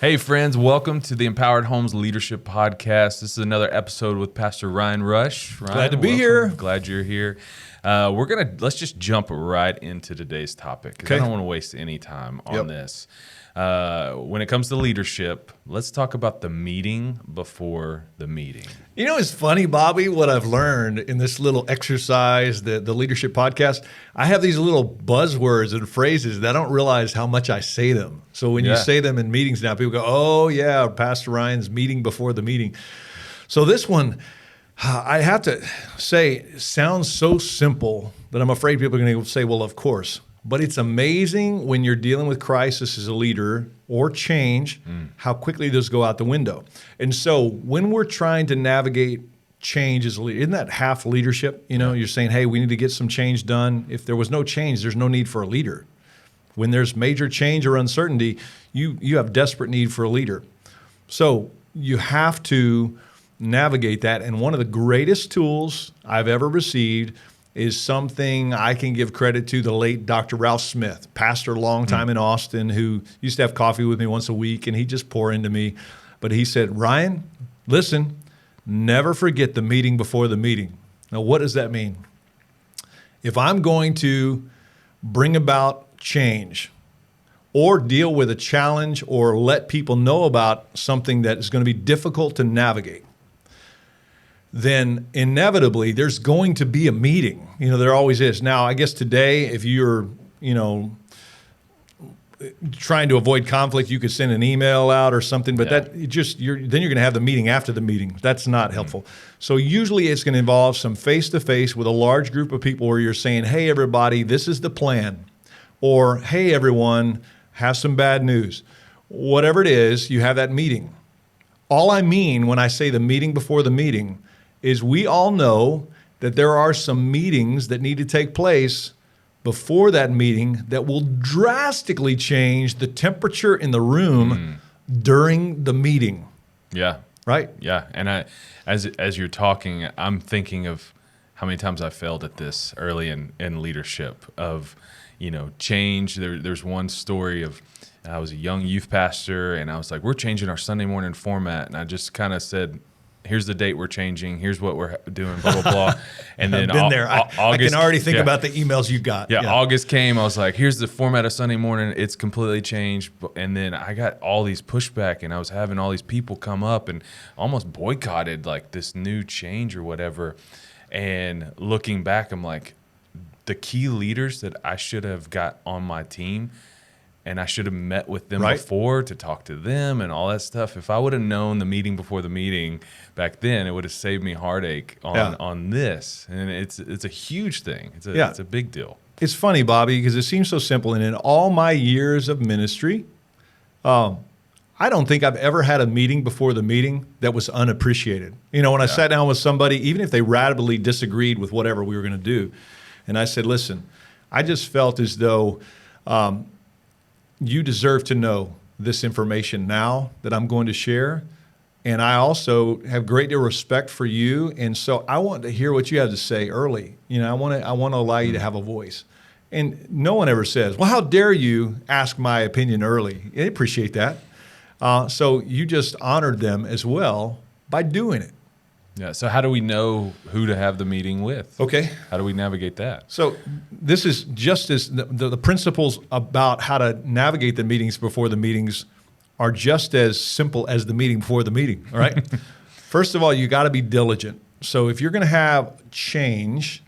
Hey friends, welcome to the Empowered Homes Leadership Podcast. This is another episode with Pastor Ryan Rush. Ryan, Glad to be welcome. here. Glad you're here. Let's just jump right into today's topic because I don't want to waste any time on this. When it comes to leadership, let's talk about the meeting before the meeting. You know, it's funny, Bobby, what I've learned in this little exercise, the leadership podcast. I have these little buzzwords and phrases that I don't realize how much I say them. So when you say them in meetings now, people go, oh, yeah, Pastor Ryan's meeting before the meeting. So this one, I have to say, sounds so simple that I'm afraid people are going to say, well, of course. But it's amazing when you're dealing with crisis as a leader or change, how quickly those go out the window. And so when we're trying to navigate change as a leader, isn't that half leadership? You know, you're saying, hey, we need to get some change done. If there was no change, there's no need for a leader. When there's major change or uncertainty, you have desperate need for a leader. So you have to navigate that. And one of the greatest tools I've ever received is something I can give credit to the late Dr. Ralph Smith, pastor long time in Austin, who used to have coffee with me once a week, and he'd just pour into me. But he said, Ryan, listen, never forget the meeting before the meeting. Now, what does that mean? If I'm going to bring about change or deal with a challenge or let people know about something that is going to be difficult to navigate, then inevitably there's going to be a meeting. You know, there always is. Now, I guess today, if you're, trying to avoid conflict, you could send an email out or something, but then you're going to have the meeting after the meeting. That's not helpful. So usually it's going to involve some face-to-face with a large group of people where you're saying, hey, everybody, this is the plan. Or, hey, everyone, have some bad news. Whatever it is, you have that meeting. All I mean when I say the meeting before the meeting is we all know that there are some meetings that need to take place before that meeting that will drastically change the temperature in the room during the meeting. Yeah. Right? Yeah. And as you're talking, I'm thinking of how many times I failed at this early in leadership of, change. There's one story of I was a young youth pastor and I was like, we're changing our Sunday morning format. And I just kind of said, here's the date we're changing. Here's what we're doing, blah, blah, blah. And then I've been there. August, I can already think about the emails you got. Yeah, August came. I was like, here's the format of Sunday morning. It's completely changed. And then I got all these pushback, and I was having all these people come up and almost boycotted like this new change or whatever. And looking back, I'm like, the key leaders that I should have got on my team, and I should have met with them before to talk to them and all that stuff. If I would have known the meeting before the meeting back then, it would have saved me heartache on this. And it's a huge thing. It's a big deal. It's funny, Bobby, because it seems so simple. And in all my years of ministry, I don't think I've ever had a meeting before the meeting that was unappreciated. When I sat down with somebody, even if they radically disagreed with whatever we were going to do, and I said, listen, I just felt as though you deserve to know this information now that I'm going to share. And I also have great deal of respect for you. And so I want to hear what you have to say early. I want to allow you to have a voice. And no one ever says, well, how dare you ask my opinion early? I appreciate that. So you just honored them as well by doing it. Yeah. So how do we know who to have the meeting with? Okay. How do we navigate that? So this is just as the principles about how to navigate the meetings before the meetings are just as simple as the meeting before the meeting. All right. First of all, you got to be diligent. So if you're going to have change,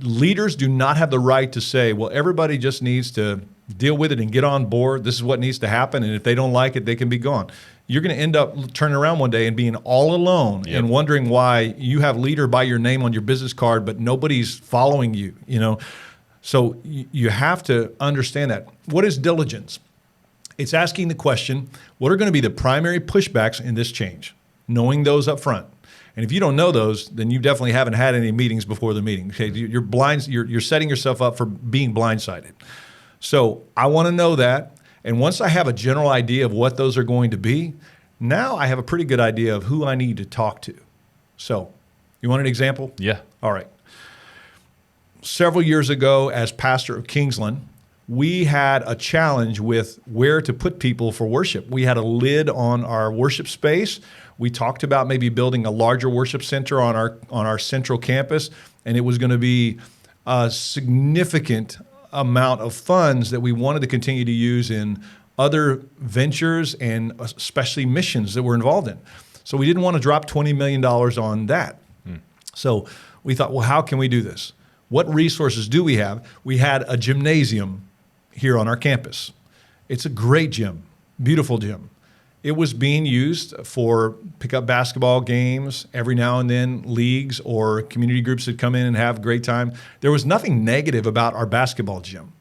leaders do not have the right to say, well, everybody just needs to deal with it and get on board. This is what needs to happen. And if they don't like it, they can be gone. You're going to end up turning around one day and being all alone and wondering why you have leader by your name on your business card, but nobody's following you, So you have to understand that. What is diligence? It's asking the question, what are going to be the primary pushbacks in this change? Knowing those up front. And if you don't know those, then you definitely haven't had any meetings before the meeting. Okay, you're setting yourself up for being blindsided. So I want to know that. And once I have a general idea of what those are going to be, now I have a pretty good idea of who I need to talk to. So you want an example? Yeah. All right. Several years ago, as pastor of Kingsland, we had a challenge with where to put people for worship. We had a lid on our worship space. We talked about maybe building a larger worship center on our central campus, and it was going to be a significant amount of funds that we wanted to continue to use in other ventures and especially missions that we're involved in. So we didn't want to drop $20 million on that. So we thought, well, how can we do this? What resources do we have? We had a gymnasium here on our campus. It's a great gym, beautiful gym. It was being used for pickup basketball games, every now and then leagues or community groups that come in and have a great time. There was nothing negative about our basketball gym.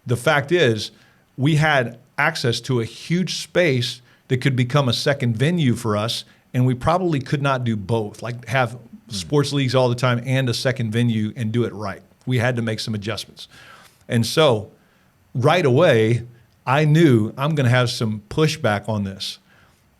The fact is, we had access to a huge space that could become a second venue for us, and we probably could not do both, like have sports leagues all the time and a second venue and do it right. We had to make some adjustments. And so right away, I knew I'm going to have some pushback on this.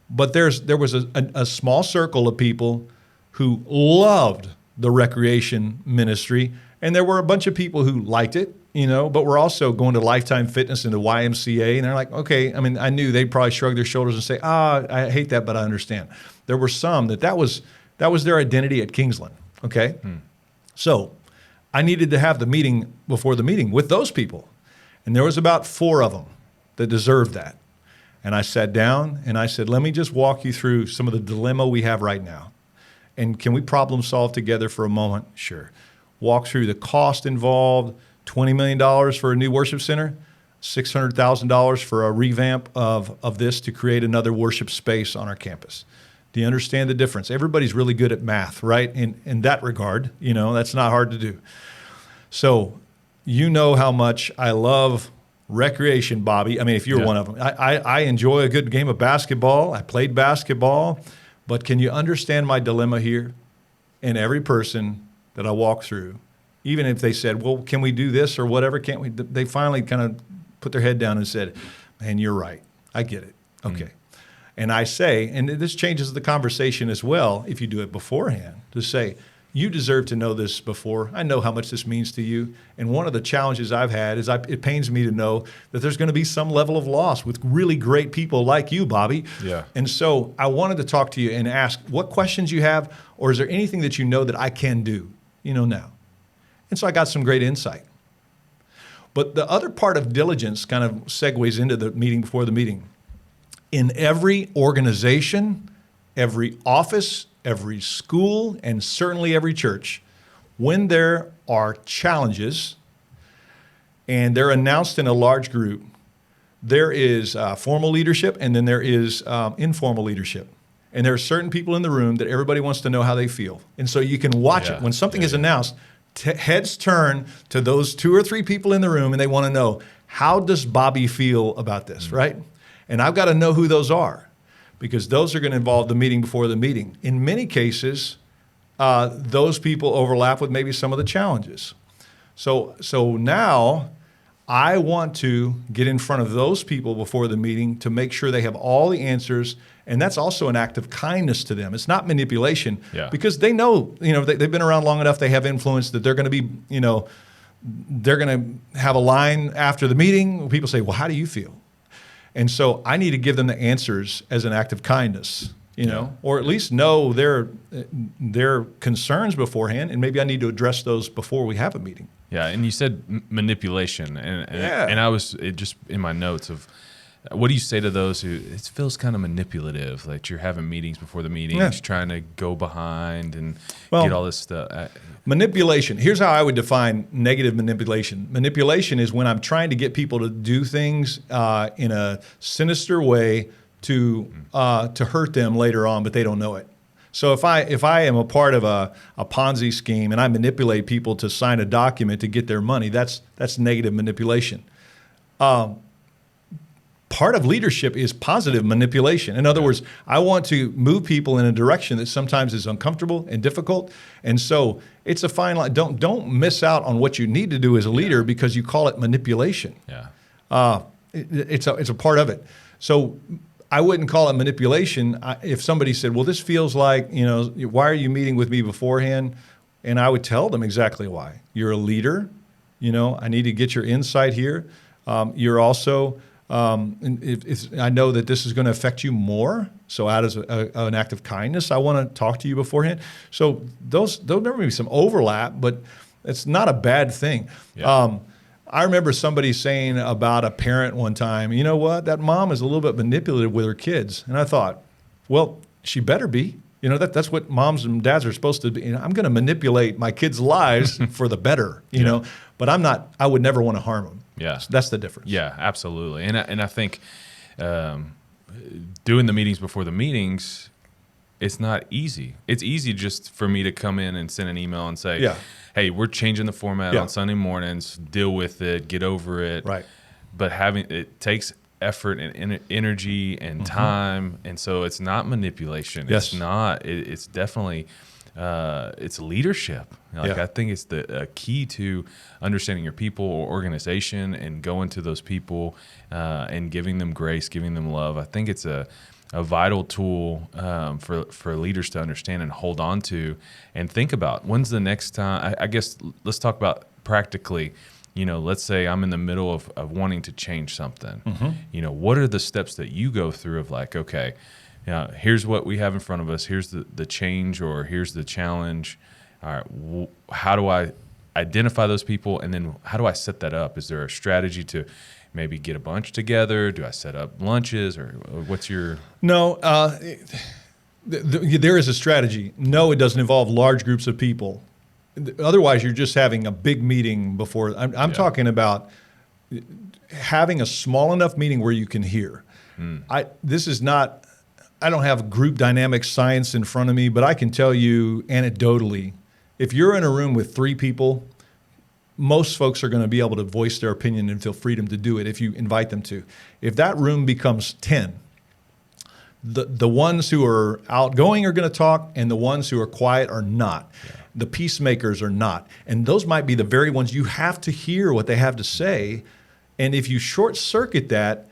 But there was a small circle of people who loved the recreation ministry, and there were a bunch of people who liked it, but we're also going to Lifetime Fitness and the YMCA, and they're like, okay, I knew they'd probably shrug their shoulders and say, I hate that, but I understand. There were some that was their identity at Kingsland, okay? So I needed to have the meeting before the meeting with those people, and there was about 4 of them that deserved that. And I sat down and I said, let me just walk you through some of the dilemma we have right now. And can we problem solve together for a moment? Sure. Walk through the cost involved, $20 million for a new worship center, $600,000 for a revamp of this to create another worship space on our campus. Do you understand the difference? Everybody's really good at math, right? In that regard, that's not hard to do. So you know how much I love recreation, Bobby. If you're one of them. I enjoy a good game of basketball. I played basketball. But can you understand my dilemma here? And every person that I walk through, even if they said, well, can we do this or whatever, can't we? They finally kind of put their head down and said, man, you're right. I get it. Okay. And I say, and this changes the conversation as well if you do it beforehand, to say, you deserve to know this before. I know how much this means to you. And one of the challenges I've had is it pains me to know that there's going to be some level of loss with really great people like you, Bobby. Yeah. And so I wanted to talk to you and ask what questions you have, or is there anything that you know that I can do, now? And so I got some great insight. But the other part of diligence kind of segues into the meeting before the meeting. In every organization, every office, every school, and certainly every church, when there are challenges and they're announced in a large group, there is formal leadership and then there is informal leadership. And there are certain people in the room that everybody wants to know how they feel. And so you can watch it. When something is announced, heads turn to those 2 or 3 people in the room and they want to know, how does Bobby feel about this, right? And I've got to know who those are, because those are going to involve the meeting before the meeting. In many cases, those people overlap with maybe some of the challenges. So now I want to get in front of those people before the meeting to make sure they have all the answers, and that's also an act of kindness to them. It's not manipulation, because they know, they've been around long enough, they have influence that they're going to be, they're going to have a line after the meeting where people say, well, how do you feel? And so I need to give them the answers as an act of kindness, or at least know their concerns beforehand, and maybe I need to address those before we have a meeting. Yeah, and you said manipulation, and I was just in my notes of, what do you say to those who it feels kind of manipulative, like you're having meetings before the meetings, trying to go behind and get all this stuff? Manipulation. Here's how I would define negative manipulation. Manipulation is when I'm trying to get people to do things in a sinister way to hurt them later on, but they don't know it. So if I am a part of a Ponzi scheme and I manipulate people to sign a document to get their money, that's negative manipulation. Part of leadership is positive manipulation. In other words, I want to move people in a direction that sometimes is uncomfortable and difficult. And so it's a fine line. Don't miss out on what you need to do as a leader because you call it manipulation. Yeah. It's a part of it. So I wouldn't call it manipulation. If somebody said, well, this feels like, why are you meeting with me beforehand? And I would tell them exactly why. You're a leader. I need to get your insight here. You're also, I know that this is going to affect you more. So out as an act of kindness, I want to talk to you beforehand. So there'll never be some overlap, but it's not a bad thing. Yeah. I remember somebody saying about a parent one time, you know what, that mom is a little bit manipulative with her kids. And I thought, well, she better be. You know, that's what moms and dads are supposed to be. You know, I'm going to manipulate my kids' lives for the better, you know, but I would never want to harm them. Yeah. So that's the difference. Yeah, absolutely. And I think doing the meetings before the meetings, it's not easy. It's easy just for me to come in and send an email and say, hey, we're changing the format on Sunday mornings, deal with it, get over it. Right. But it takes effort and energy and time, and so it's not manipulation. Yes. It's not. It's definitely it's leadership. Like I think it's the key to understanding your people or organization and going to those people and giving them grace, giving them love. I think it's a vital tool for leaders to understand and hold on to and think about. When's the next time? I guess let's talk about practically. You know, let's say I'm in the middle of wanting to change something. You know, what are the steps that you go through of like, okay, here's what we have in front of us. Here's the change, or here's the challenge. All right, how do I identify those people? And then how do I set that up? Is there a strategy to maybe get a bunch together? Do I set up lunches, or what's your? No, there is a strategy. No, it doesn't involve large groups of people. Otherwise, you're just having a big meeting before. I'm talking about having a small enough meeting where you can hear. This is not. I don't have group dynamics science in front of me, but I can tell you anecdotally, if you're in a room with 3 people, most folks are going to be able to voice their opinion and feel freedom to do it if you invite them to. If that room becomes 10, the ones who are outgoing are going to talk, and the ones who are quiet are not. The peacemakers are not. And those might be the very ones you have to hear what they have to say. And if you short circuit that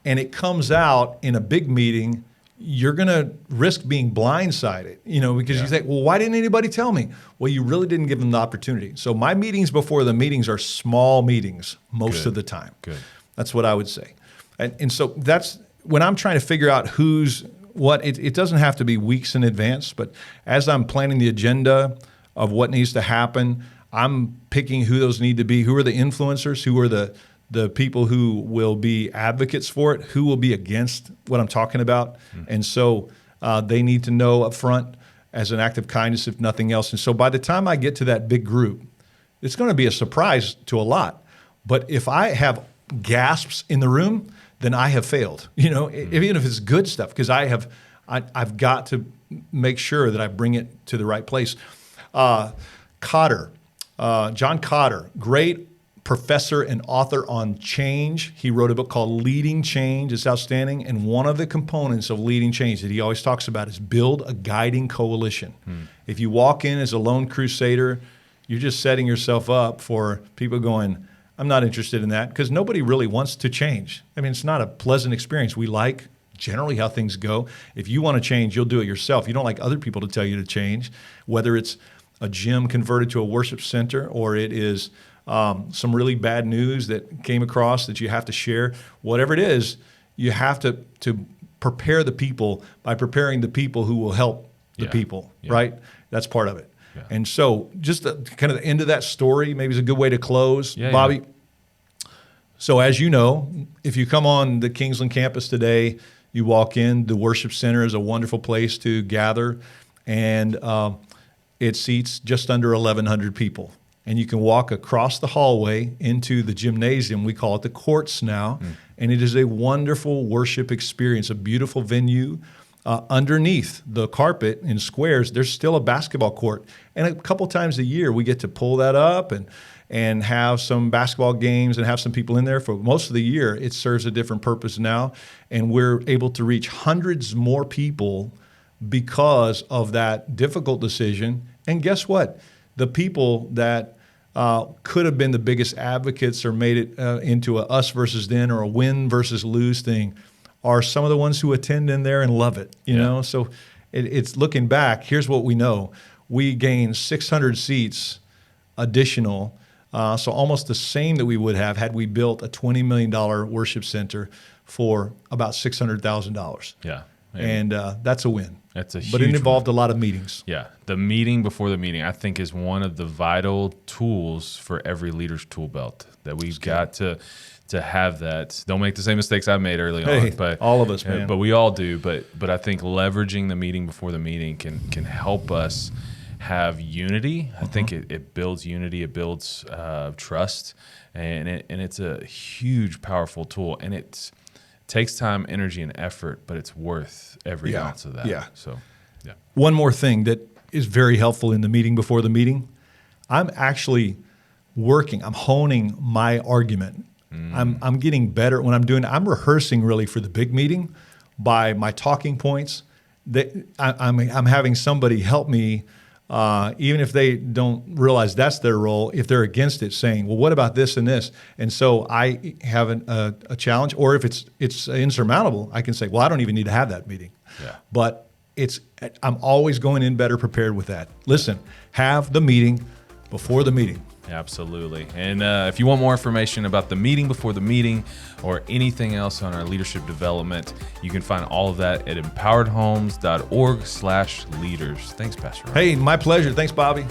and it comes out in a big meeting, you're going to risk being blindsided, you know, because you think, well, why didn't anybody tell me? Well, you really didn't give them the opportunity. So my meetings before the meetings are small meetings most of the time. Good. That's what I would say. And so that's when I'm trying to figure out who's what. It doesn't have to be weeks in advance, but as I'm planning the agenda of what needs to happen, I'm picking who those need to be. Who are the influencers? Who are the people who will be advocates for it? Who will be against what I'm talking about? And so they need to know up front as an act of kindness, if nothing else. And so by the time I get to that big group, it's going to be a surprise to a lot. But if I have gasps in the room, then I have failed. You know, even if it's good stuff, because I've got to make sure that I bring it to the right place. Cotter, John Cotter, great professor and author on change. He wrote a book called Leading Change. It's outstanding. And one of the components of leading change that he always talks about is build a guiding coalition. If you walk in as a lone crusader, you're just setting yourself up for people going, I'm not interested in that, because nobody really wants to change. I mean, it's not a pleasant experience. We like generally how things go. If you want to change, you'll do it yourself. You don't like other people to tell you to change, whether it's a gym converted to a worship center, or it is some really bad news that came across that you have to share. Whatever it is, you have to prepare the people by preparing the people who will help the people, right? That's part of it. Yeah. And so just kind of the end of that story maybe is a good way to close. Bobby, so as you know, if you come on the Kingsland campus today, you walk in, the worship center is a wonderful place to gather, and it seats just under 1,100 people. And you can walk across the hallway into the gymnasium. We call it the courts now. And it is a wonderful worship experience, a beautiful venue. Underneath the carpet in squares, there's still a basketball court. And a couple times a year, we get to pull that up and have some basketball games and have some people in there. For most of the year, it serves a different purpose now. And we're able to reach hundreds more people because of that difficult decision. And guess what? The people that could have been the biggest advocates or made it into a us versus them or a win versus lose thing are some of the ones who attend in there and love it, you know? So it's looking back, here's what we know. We gained 600 seats additional So almost the same that we would have had we built a $20 million worship center for about $600,000. Yeah. And that's a win. That's a huge But it involved win. a lot of meetings. Yeah. The meeting before the meeting, I think, is one of the vital tools for every leader's tool belt that we've got to have that. Don't make the same mistakes I made early on. But all of us, man. But we all do. But I think leveraging the meeting before the meeting can help us have unity. I think it builds unity. It builds trust. And it's a huge, powerful tool. And it takes time, energy, and effort, but it's worth every ounce of that. Yeah. So, yeah. One more thing that is very helpful in the meeting before the meeting, I'm actually I'm honing my argument. I'm getting better when I'm rehearsing really for the big meeting by my talking points. I'm having somebody help me, even if they don't realize that's their role, if they're against it, saying, well, what about this and this? And so I have a challenge, or if it's insurmountable, I can say, well, I don't even need to have that meeting. Yeah. But I'm always going in better prepared with that. Listen, have the meeting before the meeting. Absolutely. And if you want more information about the meeting before the meeting or anything else on our leadership development, you can find all of that at empoweredhomes.org/leaders. Thanks, Pastor Ron. Hey, my pleasure. Thanks, Bobby.